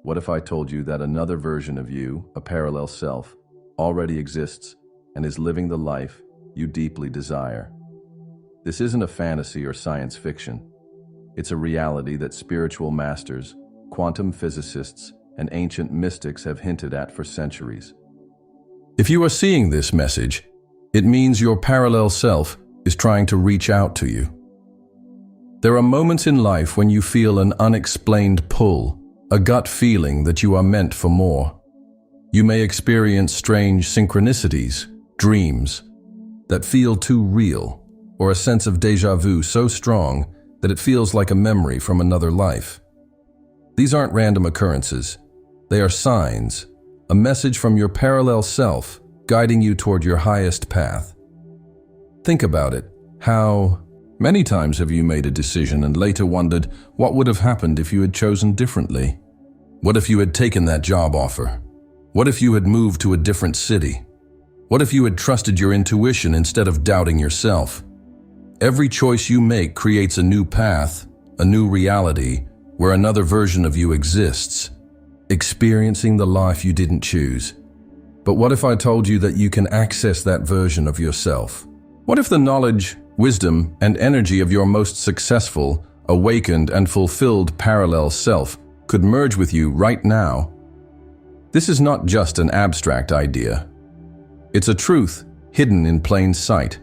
What if I told you that another version of you, a parallel self, already exists and is living the life you deeply desire? This isn't a fantasy or science fiction. It's a reality that spiritual masters, quantum physicists, and ancient mystics have hinted at for centuries. If you are seeing this message, it means your parallel self is trying to reach out to you. There are moments in life when you feel an unexplained pull, a gut feeling that you are meant for more. You may experience strange synchronicities, dreams, that feel too real, or a sense of déjà vu so strong that it feels like a memory from another life. These aren't random occurrences. They are signs, a message from your parallel self guiding you toward your highest path. Think about it. How many times have you made a decision and later wondered what would have happened if you had chosen differently? What if you had taken that job offer? What if you had moved to a different city? What if you had trusted your intuition instead of doubting yourself? Every choice you make creates a new path, a new reality, where another version of you exists, experiencing the life you didn't choose. But what if I told you that you can access that version of yourself? What if the knowledge, wisdom, and energy of your most successful, awakened, and fulfilled parallel self could merge with you right now? This is not just an abstract idea. It's a truth hidden in plain sight.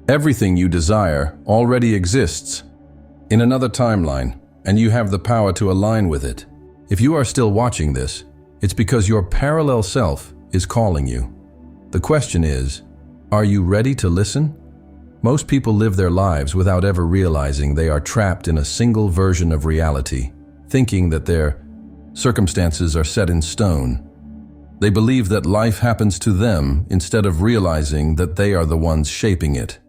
Everything you desire already exists in another timeline, and you have the power to align with it. If you are still watching this, it's because your parallel self is calling you. The question is, are you ready to listen? Most people live their lives without ever realizing they are trapped in a single version of reality, thinking that their circumstances are set in stone. They believe that life happens to them instead of realizing that they are the ones shaping it.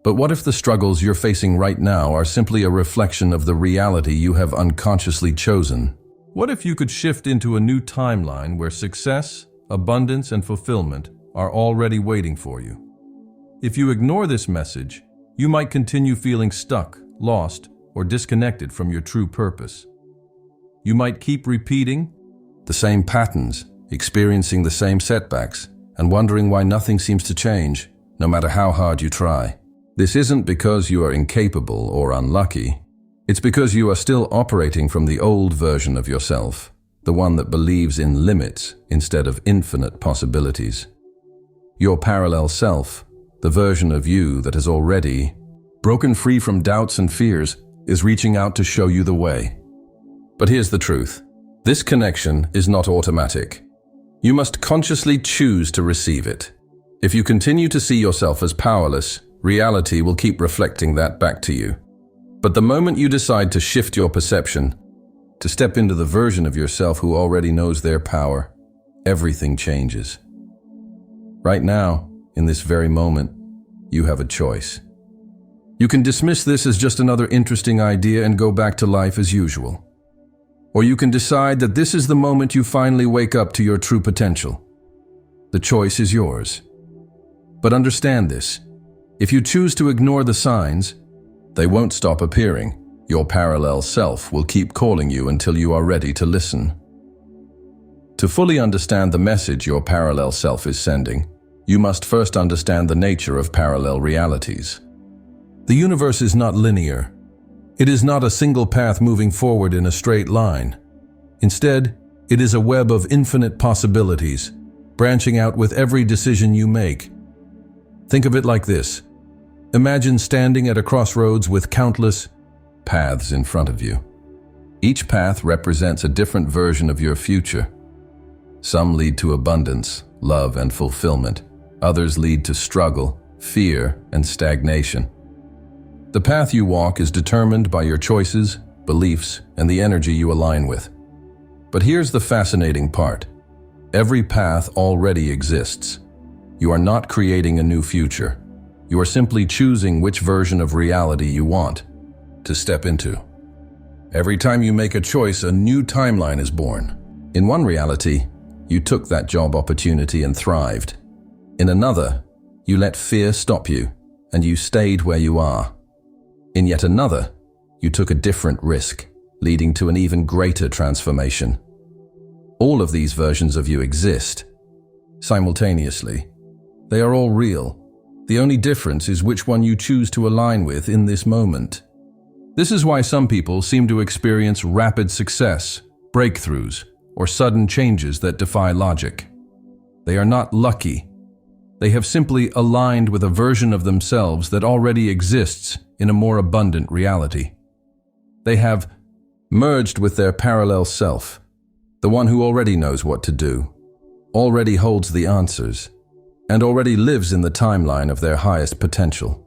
But what if the struggles you're facing right now are simply a reflection of the reality you have unconsciously chosen? What if you could shift into a new timeline where success, abundance, and fulfillment are already waiting for you? If you ignore this message, you might continue feeling stuck, lost, or disconnected from your true purpose. You might keep repeating the same patterns, experiencing the same setbacks, and wondering why nothing seems to change, no matter how hard you try. This isn't because you are incapable or unlucky. It's because you are still operating from the old version of yourself, the one that believes in limits instead of infinite possibilities. Your parallel self, the version of you that has already broken free from doubts and fears, is reaching out to show you the way. But here's the truth. This connection is not automatic. You must consciously choose to receive it. If you continue to see yourself as powerless, reality will keep reflecting that back to you. But the moment you decide to shift your perception, to step into the version of yourself who already knows their power, everything changes. Right now, in this very moment, you have a choice. You can dismiss this as just another interesting idea and go back to life as usual. Or you can decide that this is the moment you finally wake up to your true potential. The choice is yours. But understand this. If you choose to ignore the signs, they won't stop appearing. Your parallel self will keep calling you until you are ready to listen. To fully understand the message your parallel self is sending, you must first understand the nature of parallel realities. The universe is not linear. It is not a single path moving forward in a straight line. Instead, it is a web of infinite possibilities, branching out with every decision you make. Think of it like this. Imagine standing at a crossroads with countless paths in front of you. Each path represents a different version of your future. Some lead to abundance, love, and fulfillment. Others lead to struggle, fear, and stagnation. The path you walk is determined by your choices, beliefs, and the energy you align with. But here's the fascinating part. Every path already exists. You are not creating a new future. You are simply choosing which version of reality you want to step into. Every time you make a choice, a new timeline is born. In one reality, you took that job opportunity and thrived. In another, you let fear stop you, and you stayed where you are. In yet another, you took a different risk, leading to an even greater transformation. All of these versions of you exist simultaneously. They are all real. The only difference is which one you choose to align with in this moment. This is why some people seem to experience rapid success, breakthroughs, or sudden changes that defy logic. They are not lucky. They have simply aligned with a version of themselves that already exists in a more abundant reality. They have merged with their parallel self, the one who already knows what to do, already holds the answers, and already lives in the timeline of their highest potential.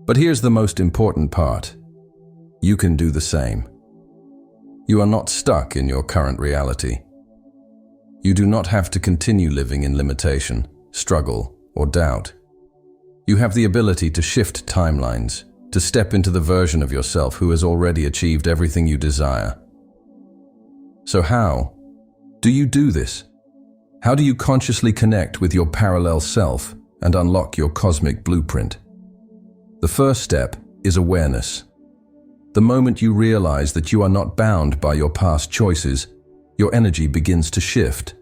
But here's the most important part. You can do the same. You are not stuck in your current reality. You do not have to continue living in limitation, struggle, or doubt. You have the ability to shift timelines, to step into the version of yourself who has already achieved everything you desire. So how do you do this? How do you consciously connect with your parallel self and unlock your cosmic blueprint? The first step is awareness. The moment you realize that you are not bound by your past choices, your energy begins to shift.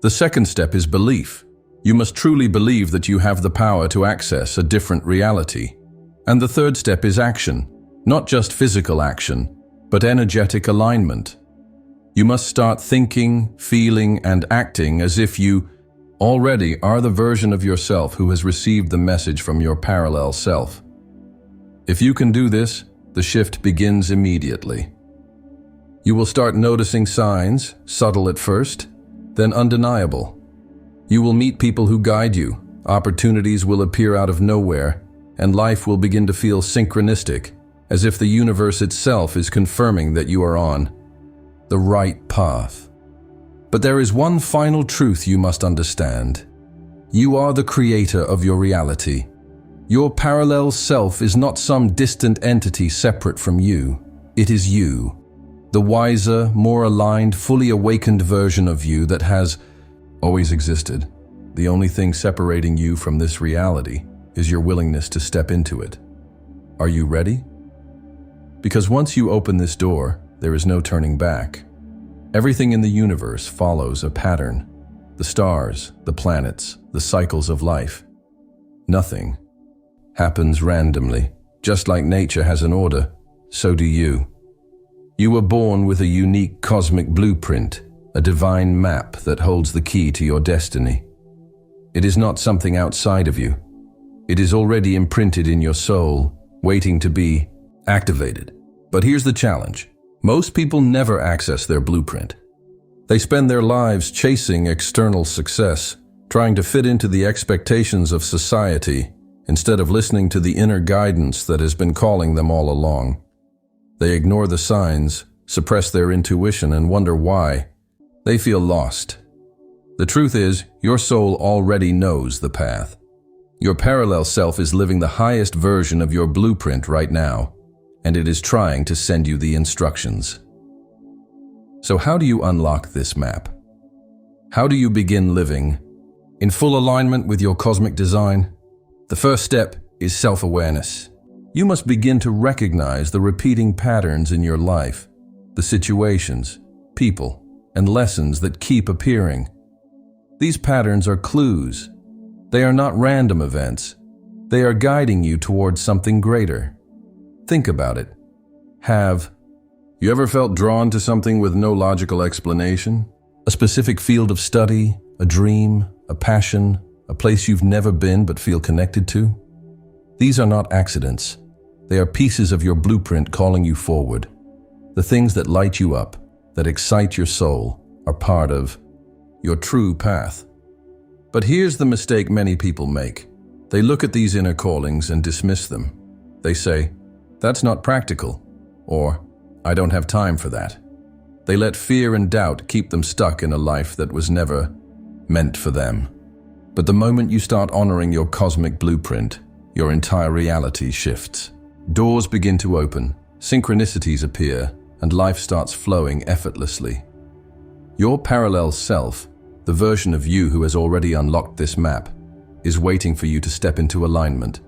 The second step is belief. You must truly believe that you have the power to access a different reality. And the third step is action, not just physical action, but energetic alignment. You must start thinking, feeling, and acting as if you already are the version of yourself who has received the message from your parallel self. If you can do this, the shift begins immediately. You will start noticing signs, subtle at first, then undeniable. You will meet people who guide you, opportunities will appear out of nowhere, and life will begin to feel synchronistic, as if the universe itself is confirming that you are on the right path. But there is one final truth you must understand. You are the creator of your reality. Your parallel self is not some distant entity separate from you. It is you, the wiser, more aligned, fully awakened version of you that has always existed. The only thing separating you from this reality is your willingness to step into it. Are you ready? Because once you open this door, there is no turning back. Everything in the universe follows a pattern. The stars, the planets, the cycles of life. Nothing happens randomly. Just like nature has an order, so do you. You were born with a unique cosmic blueprint, a divine map that holds the key to your destiny. It is not something outside of you. It is already imprinted in your soul, waiting to be activated. But here's the challenge. Most people never access their blueprint. They spend their lives chasing external success, trying to fit into the expectations of society, instead of listening to the inner guidance that has been calling them all along. They ignore the signs, suppress their intuition, and wonder why. They feel lost. The truth is, your soul already knows the path. Your parallel self is living the highest version of your blueprint right now, and it is trying to send you the instructions. So how do you unlock this map? How do you begin living in full alignment with your cosmic design? The first step is self-awareness. You must begin to recognize the repeating patterns in your life, the situations, people, and lessons that keep appearing. These patterns are clues. They are not random events. They are guiding you towards something greater. Think about it. Have you ever felt drawn to something with no logical explanation? A specific field of study, a dream, a passion, a place you've never been but feel connected to? These are not accidents. They are pieces of your blueprint calling you forward. The things that light you up, that excite your soul, are part of your true path. But here's the mistake many people make. They look at these inner callings and dismiss them. They say, "That's not practical," or "I don't have time for that." They let fear and doubt keep them stuck in a life that was never meant for them. But the moment you start honoring your cosmic blueprint, your entire reality shifts. Doors begin to open, synchronicities appear, and life starts flowing effortlessly. Your parallel self, the version of you who has already unlocked this map, is waiting for you to step into alignment.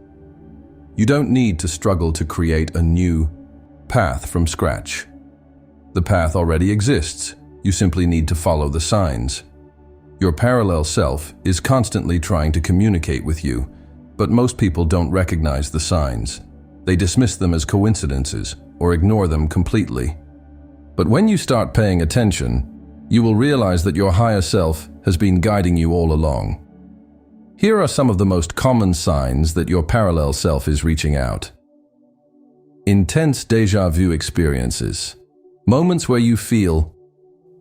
You don't need to struggle to create a new path from scratch. The path already exists. You simply need to follow the signs. Your parallel self is constantly trying to communicate with you, but most people don't recognize the signs. They dismiss them as coincidences or ignore them completely. But when you start paying attention, you will realize that your higher self has been guiding you all along. Here are some of the most common signs that your parallel self is reaching out. Intense déjà vu experiences. Moments where you feel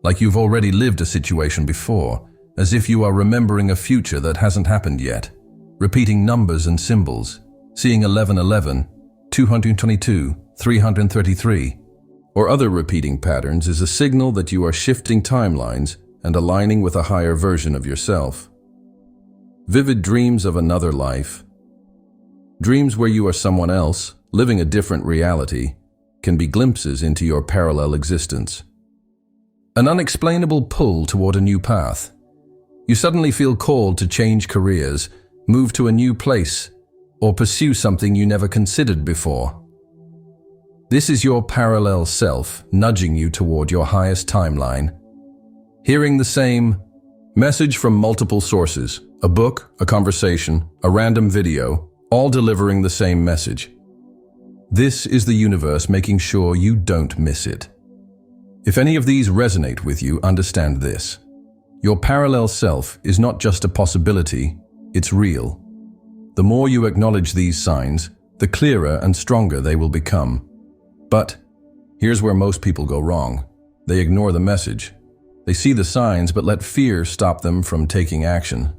like you've already lived a situation before, as if you are remembering a future that hasn't happened yet. Repeating numbers and symbols, seeing 1111, 222, 333, or other repeating patterns is a signal that you are shifting timelines and aligning with a higher version of yourself. Vivid dreams of another life. Dreams where you are someone else, living a different reality, can be glimpses into your parallel existence. An unexplainable pull toward a new path. You suddenly feel called to change careers, move to a new place, or pursue something you never considered before. This is your parallel self nudging you toward your highest timeline. Hearing the same message from multiple sources, a book, a conversation, a random video, all delivering the same message. This is the universe making sure you don't miss it. If any of these resonate with you, understand this. Your parallel self is not just a possibility, it's real. The more you acknowledge these signs, the clearer and stronger they will become. But here's where most people go wrong. They ignore the message. They see the signs but let fear stop them from taking action.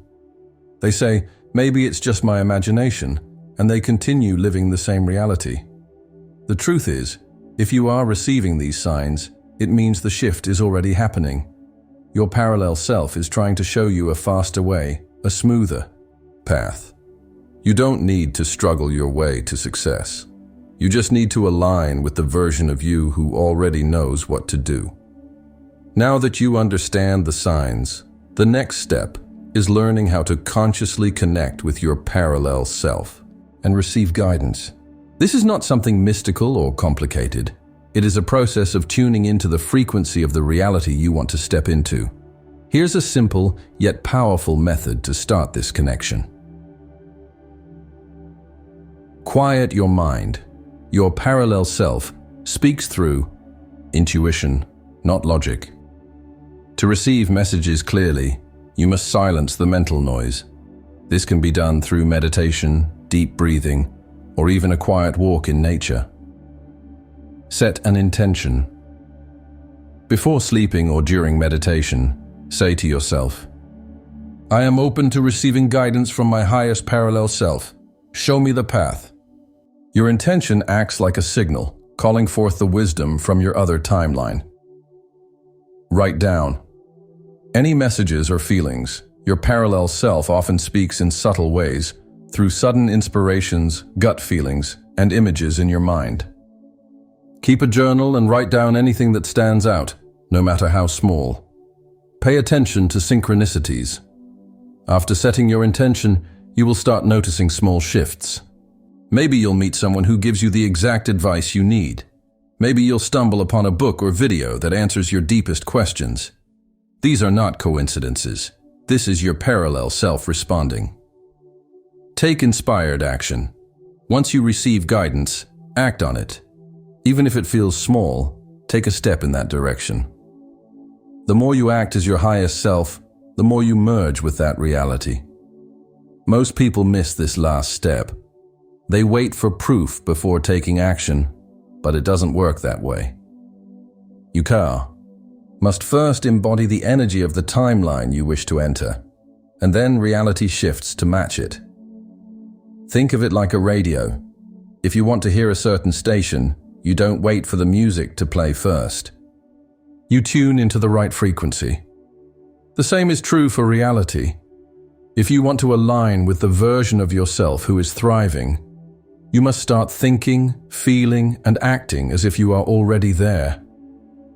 They say, maybe it's just my imagination, and they continue living the same reality. The truth is, if you are receiving these signs, it means the shift is already happening. Your parallel self is trying to show you a faster way, a smoother path. You don't need to struggle your way to success. You just need to align with the version of you who already knows what to do. Now that you understand the signs, the next step is learning how to consciously connect with your parallel self and receive guidance. This is not something mystical or complicated. It is a process of tuning into the frequency of the reality you want to step into. Here's a simple yet powerful method to start this connection. Quiet your mind. Your parallel self speaks through intuition, not logic. To receive messages clearly, you must silence the mental noise. This can be done through meditation, deep breathing, or even a quiet walk in nature. Set an intention. Before sleeping or during meditation, say to yourself, I am open to receiving guidance from my highest parallel self. Show me the path. Your intention acts like a signal, calling forth the wisdom from your other timeline. Write down any messages or feelings. Your parallel self often speaks in subtle ways, through sudden inspirations, gut feelings, and images in your mind. Keep a journal and write down anything that stands out, no matter how small. Pay attention to synchronicities. After setting your intention, you will start noticing small shifts. Maybe you'll meet someone who gives you the exact advice you need. Maybe you'll stumble upon a book or video that answers your deepest questions. These are not coincidences. This is your parallel self responding. Take inspired action. Once you receive guidance, act on it. Even if it feels small, take a step in that direction. The more you act as your highest self, the more you merge with that reality. Most people miss this last step. They wait for proof before taking action, but it doesn't work that way. You must first embody the energy of the timeline you wish to enter, and then reality shifts to match it. Think of it like a radio. If you want to hear a certain station, you don't wait for the music to play first. You tune into the right frequency. The same is true for reality. If you want to align with the version of yourself who is thriving, you must start thinking, feeling, and acting as if you are already there.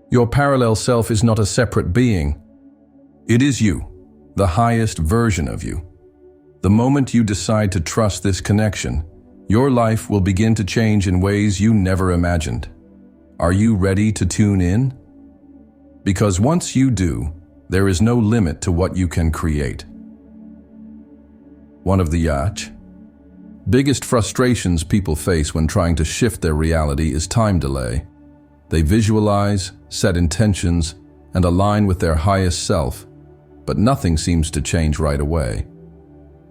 Your parallel self is not a separate being. It is you, the highest version of you. The moment you decide to trust this connection, your life will begin to change in ways you never imagined. Are you ready to tune in? Because once you do, there is no limit to what you can create. One of the biggest frustrations people face when trying to shift their reality is time delay. They visualize, set intentions, and align with their highest self, but nothing seems to change right away.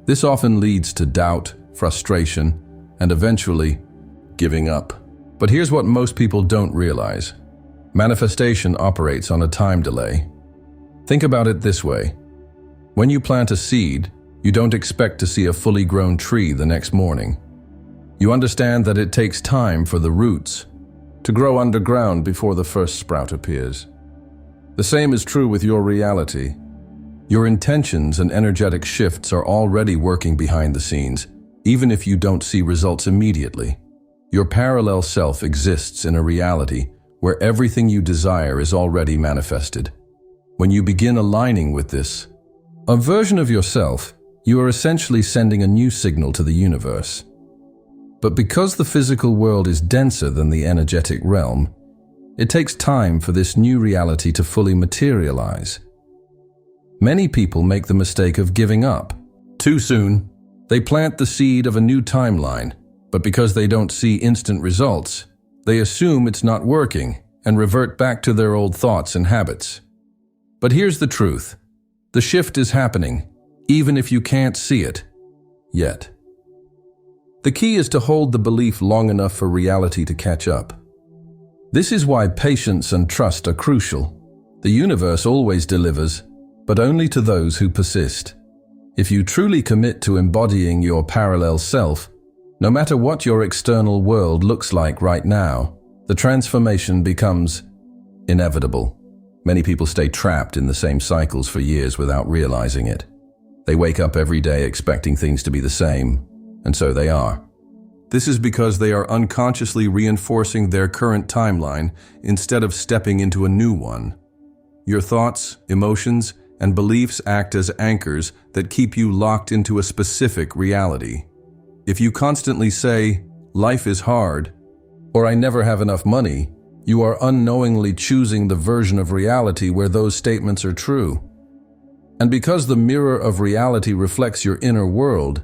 This often leads to doubt, frustration, and eventually giving up. But here's what most people don't realize. Manifestation operates on a time delay. Think about it this way. When you plant a seed, you don't expect to see a fully grown tree the next morning. You understand that it takes time for the roots to grow underground before the first sprout appears. The same is true with your reality. Your intentions and energetic shifts are already working behind the scenes, even if you don't see results immediately. Your parallel self exists in a reality where everything you desire is already manifested. When you begin aligning with this, a version of yourself, you are essentially sending a new signal to the universe. But because the physical world is denser than the energetic realm, it takes time for this new reality to fully materialize. Many people make the mistake of giving up. Too soon, they plant the seed of a new timeline, but because they don't see instant results, they assume it's not working and revert back to their old thoughts and habits. But here's the truth. The shift is happening, even if you can't see it yet. The key is to hold the belief long enough for reality to catch up. This is why patience and trust are crucial. The universe always delivers, but only to those who persist. If you truly commit to embodying your parallel self, no matter what your external world looks like right now, the transformation becomes inevitable. Many people stay trapped in the same cycles for years without realizing it. They wake up every day expecting things to be the same, and so they are. This is because they are unconsciously reinforcing their current timeline instead of stepping into a new one. Your thoughts, emotions, and beliefs act as anchors that keep you locked into a specific reality. If you constantly say, "Life is hard," or "I never have enough money," you are unknowingly choosing the version of reality where those statements are true. And because the mirror of reality reflects your inner world,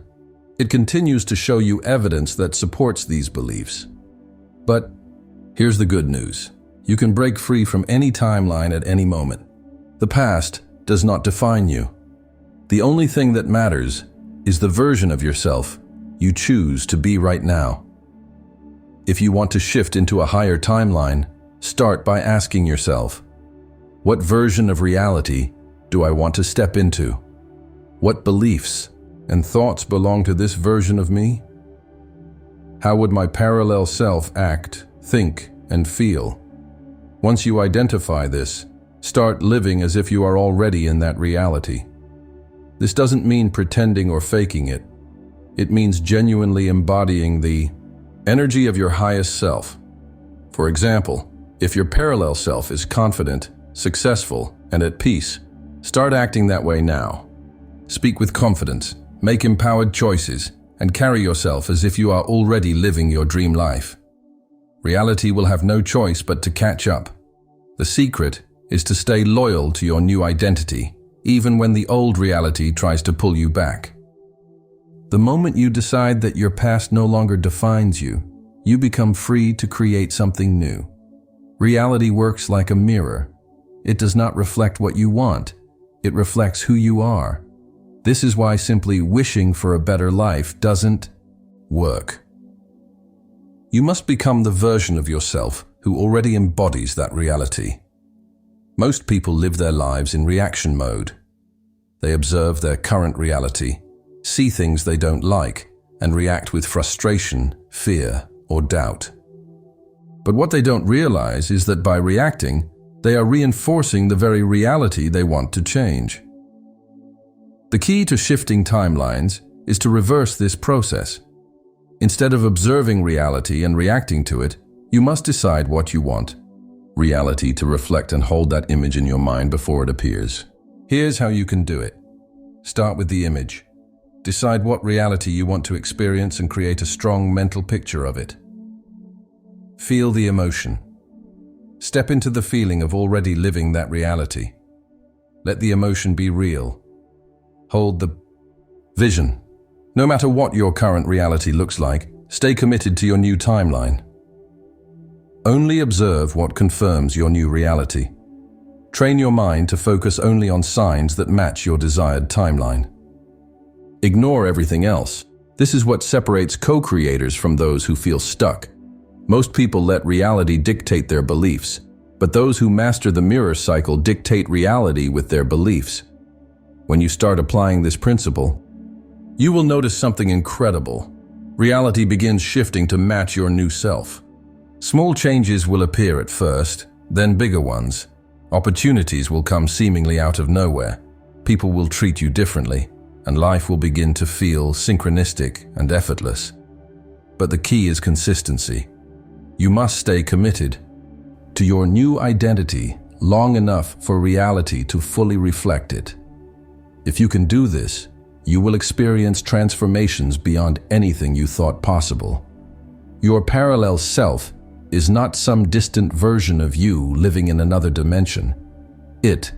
it continues to show you evidence that supports these beliefs. But here's the good news. You can break free from any timeline at any moment. The past does not define you. The only thing that matters is the version of yourself you choose to be right now. If you want to shift into a higher timeline, start by asking yourself, what version of reality do I want to step into? What beliefs and thoughts belong to this version of me? How would my parallel self act, think, and feel? Once you identify this, start living as if you are already in that reality. This doesn't mean pretending or faking it. It means genuinely embodying the energy of your highest self. For example, if your parallel self is confident, successful, and at peace, start acting that way now. Speak with confidence, make empowered choices, and carry yourself as if you are already living your dream life. Reality will have no choice but to catch up. The secret is to stay loyal to your new identity, even when the old reality tries to pull you back. The moment you decide that your past no longer defines you, you become free to create something new. Reality works like a mirror. It does not reflect what you want. It reflects who you are. This is why simply wishing for a better life doesn't work. You must become the version of yourself who already embodies that reality. Most people live their lives in reaction mode. They observe their current reality, see things they don't like, and react with frustration, fear, or doubt. But what they don't realize is that by reacting, they are reinforcing the very reality they want to change. The key to shifting timelines is to reverse this process. Instead of observing reality and reacting to it, you must decide what you want. Reality to reflect and hold that image in your mind before it appears. Here's how you can do it. Start with the image. Decide what reality you want to experience and create a strong mental picture of it. Feel the emotion. Step into the feeling of already living that reality. Let the emotion be real. Hold the vision. No matter what your current reality looks like, stay committed to your new timeline. Only observe what confirms your new reality. Train your mind to focus only on signs that match your desired timeline. Ignore everything else. This is what separates co-creators from those who feel stuck. Most people let reality dictate their beliefs, but those who master the mirror cycle dictate reality with their beliefs. When you start applying this principle, you will notice something incredible. Reality begins shifting to match your new self. Small changes will appear at first, then bigger ones. Opportunities will come seemingly out of nowhere. People will treat you differently, and life will begin to feel synchronistic and effortless. But the key is consistency. You must stay committed to your new identity long enough for reality to fully reflect it. If you can do this, you will experience transformations beyond anything you thought possible. Your parallel self is not some distant version of you living in another dimension. It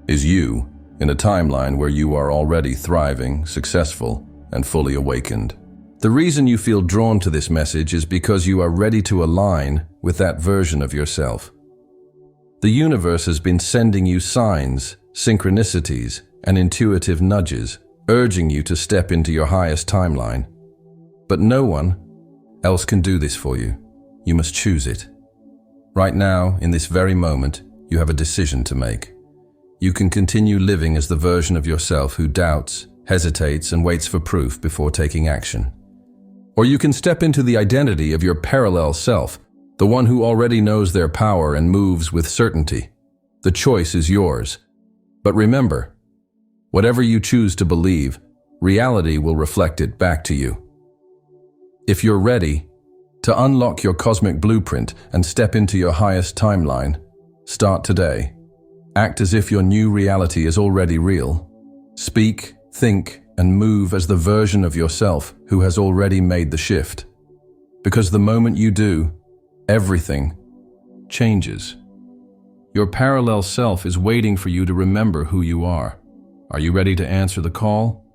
is you in a timeline where you are already thriving, successful, and fully awakened. The reason you feel drawn to this message is because you are ready to align with that version of yourself. The universe has been sending you signs, synchronicities, and intuitive nudges, urging you to step into your highest timeline. But no one else can do this for you. You must choose it. Right now, in this very moment, you have a decision to make. You can continue living as the version of yourself who doubts, hesitates, and waits for proof before taking action. Or you can step into the identity of your parallel self, the one who already knows their power and moves with certainty. The choice is yours. But remember, whatever you choose to believe, reality will reflect it back to you. If you're ready to unlock your cosmic blueprint and step into your highest timeline, start today. Act as if your new reality is already real. Speak, think, and move as the version of yourself who has already made the shift. Because the moment you do, everything changes. Your parallel self is waiting for you to remember who you are. Are you ready to answer the call?